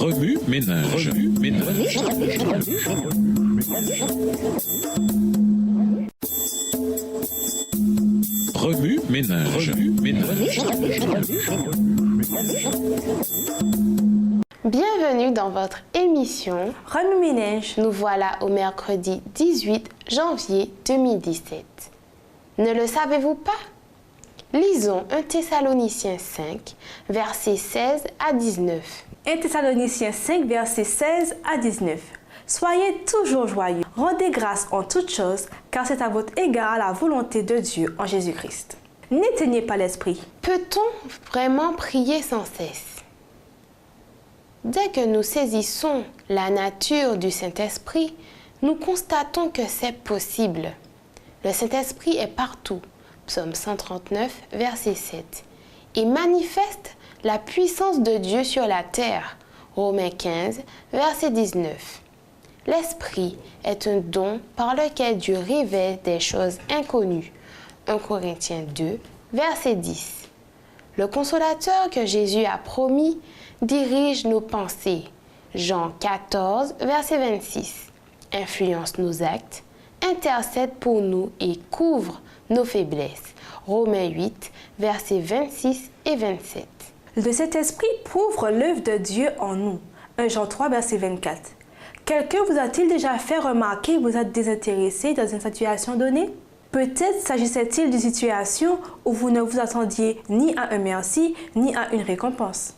Remue ménage. Remue ménage. Bienvenue dans votre émission Remue ménage. Nous voilà au mercredi 18 janvier 2017. Ne le savez-vous pas? Lisons 1 Thessaloniciens 5, versets 16 à 19. 1 Thessaloniciens 5, versets 16 à 19. Soyez toujours joyeux, rendez grâce en toutes choses, car c'est à votre égard la volonté de Dieu en Jésus-Christ. N'éteignez pas l'esprit. Peut-on vraiment prier sans cesse? Dès que nous saisissons la nature du Saint-Esprit, nous constatons que c'est possible. Le Saint-Esprit est partout, Psaume 139, verset 7, et manifeste la puissance de Dieu sur la terre, Romains 15, verset 19. L'Esprit est un don par lequel Dieu révèle des choses inconnues, 1 Corinthiens 2, verset 10. Le consolateur que Jésus a promis dirige nos pensées, Jean 14, verset 26, influence nos actes, intercède pour nous et couvre nos faiblesses, Romains 8, versets 26 et 27. Le Saint-Esprit prouve l'œuvre de Dieu en nous, 1 Jean 3, verset 24. Quelqu'un vous a-t-il déjà fait remarquer que vous êtes désintéressé dans une situation donnée? Peut-être s'agissait-il d'une situation où vous ne vous attendiez ni à un merci, ni à une récompense.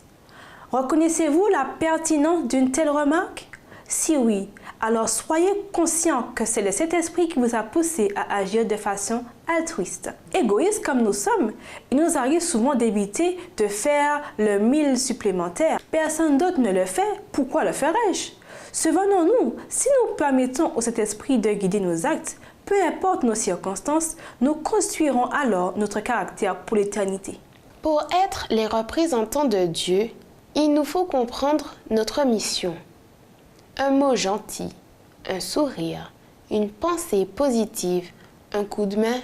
Reconnaissez-vous la pertinence d'une telle remarque? Si oui, alors soyez conscient que c'est le Saint-Esprit qui vous a poussé à agir de façon altruiste. Égoïste comme nous sommes, il nous arrive souvent d'éviter de faire le 1000 supplémentaire. Personne d'autre ne le fait, pourquoi le ferais-je? Souvenons-nous, si nous permettons au Saint-Esprit de guider nos actes, peu importe nos circonstances, nous construirons alors notre caractère pour l'éternité. Pour être les représentants de Dieu, il nous faut comprendre notre mission. Un mot gentil, un sourire, une pensée positive, un coup de main,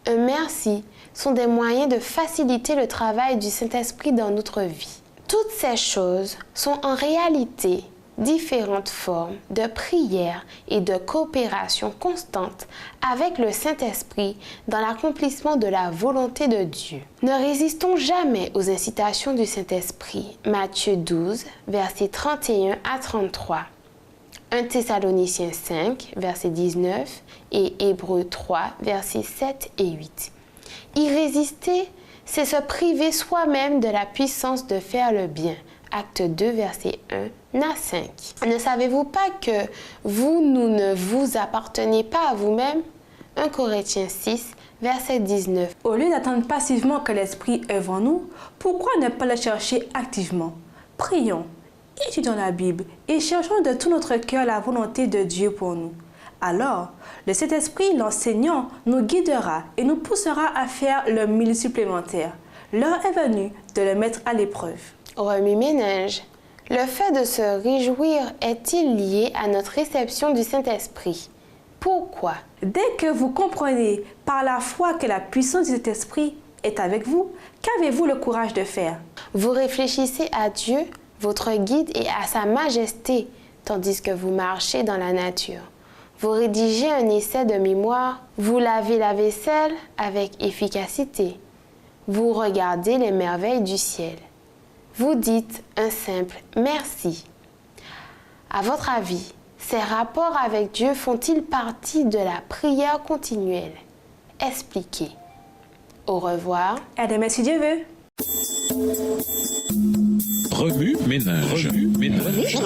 un merci sont des moyens de faciliter le travail du Saint-Esprit dans notre vie. Toutes ces choses sont en réalité différentes formes de prière et de coopération constante avec le Saint-Esprit dans l'accomplissement de la volonté de Dieu. Ne résistons jamais aux incitations du Saint-Esprit. Matthieu 12, versets 31 à 33. 1 Thessaloniciens 5, verset 19 et Hébreux 3, versets 7 et 8. Y résister, c'est se priver soi-même de la puissance de faire le bien. Acte 2, verset 1 à 5. Ne savez-vous pas que vous ne vous appartenez pas à vous-même? 1 Corinthiens 6, verset 19. Au lieu d'attendre passivement que l'Esprit œuvre en nous, pourquoi ne pas le chercher activement? Prions, étudions la Bible et cherchons de tout notre cœur la volonté de Dieu pour nous. Alors, le Saint-Esprit, l'enseignant, nous guidera et nous poussera à faire le 1000 supplémentaire. L'heure est venue de le mettre à l'épreuve. Remue ménage. Le fait de se réjouir est-il lié à notre réception du Saint-Esprit? Pourquoi? Dès que vous comprenez par la foi que la puissance du Saint-Esprit est avec vous, qu'avez-vous le courage de faire? Vous réfléchissez à Dieu, votre guide, et à sa majesté, tandis que vous marchez dans la nature. Vous rédigez un essai de mémoire, vous lavez la vaisselle avec efficacité. Vous regardez les merveilles du ciel. Vous dites un simple merci. À votre avis, ces rapports avec Dieu font-ils partie de la prière continuelle? Expliquez. Au revoir. À demain si Dieu veut. Remue ménage. Remue ménage.